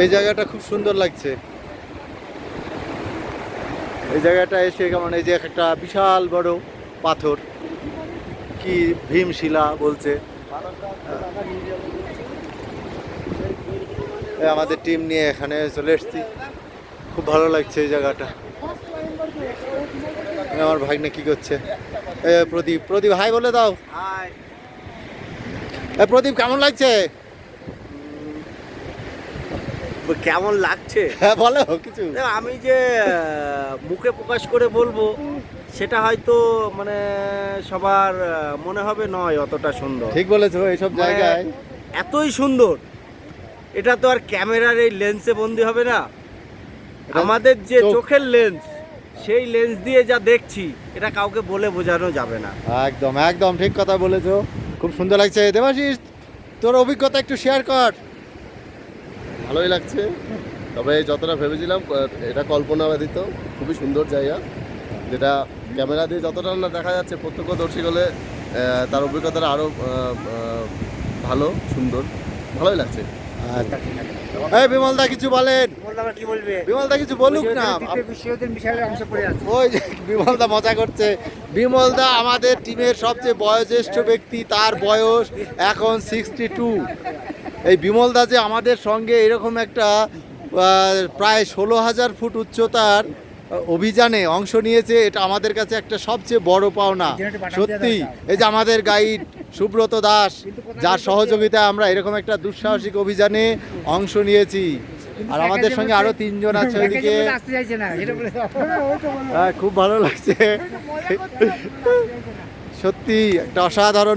এই জায়গাটা খুব সুন্দর লাগছে। এই জায়গাটা এসে কেমন, এই যে একটা বিশাল বড় পাথর, কি ভীমশিলা বলছে। আমাদের টিম নিয়ে এখানে চলে এসেছি, খুব ভালো লাগছে এই জায়গাটা। আমার ভাগ্নে কি করছে? প্রদীপ, প্রদীপ হাই বলে দাও। প্রদীপ কেমন লাগছে? কেমন লাগছে হ্যাঁ বলো কিছু। আমি যে মুখে প্রকাশ করে বলবো সেটা হয়তো মানে সবার মনে হবে নয় অতটা সুন্দর। ঠিক বলেছো, এইসব জায়গায় এতই সুন্দর, এটা তো আর ক্যামেরার এই লেন্সে বন্দি হবে না। আমাদের যে চোখের লেন্স, সেই লেন্স দিয়ে যা দেখছি এটা কাউকে বলে বোঝানো যাবে না। একদম একদম ঠিক কথা বলেছো, খুব সুন্দর লাগছে। দেবাশিস, তোর অভিজ্ঞতা একটু শেয়ার কর। ভালোই লাগছে, তবে যতটা ভেবেছিলাম এটা কল্পনাবাদিত, খুবই সুন্দর জায়গা। যেটা ক্যামেরা দিয়ে যতটা না দেখা যাচ্ছে, প্রত্যক্ষদর্শী হলে তার অভিজ্ঞতাটা আরও ভালো, সুন্দর, ভালোই লাগছে। এই বিমলদা কিছু বলেন। কি বলবে? বিমলদা কিছু বলুক না। ওই যে বিমলদা মজা করছে। বিমলদা আমাদের টিমের সবচেয়ে বয়োজ্যেষ্ঠ ব্যক্তি, তার বয়স এখন 62। এই বিমলদা যে আমাদের সঙ্গে এরকম একটা প্রায় 16,000 ফুট উচ্চতার অভিযানে অংশ নিয়েছে, এটা আমাদের কাছে একটা সবচেয়ে বড় পাওনা। সত্যি, এই যে আমাদের গাইড সুব্রত দাস, যার সহযোগিতায় আমরা এরকম একটা দুঃসাহসিক অভিযানে অংশ নিয়েছি। আর আমাদের সঙ্গে আরো 3 জন আছে ওইদিকে। খুব ভালো লাগছে সত্যি, একটা অসাধারণ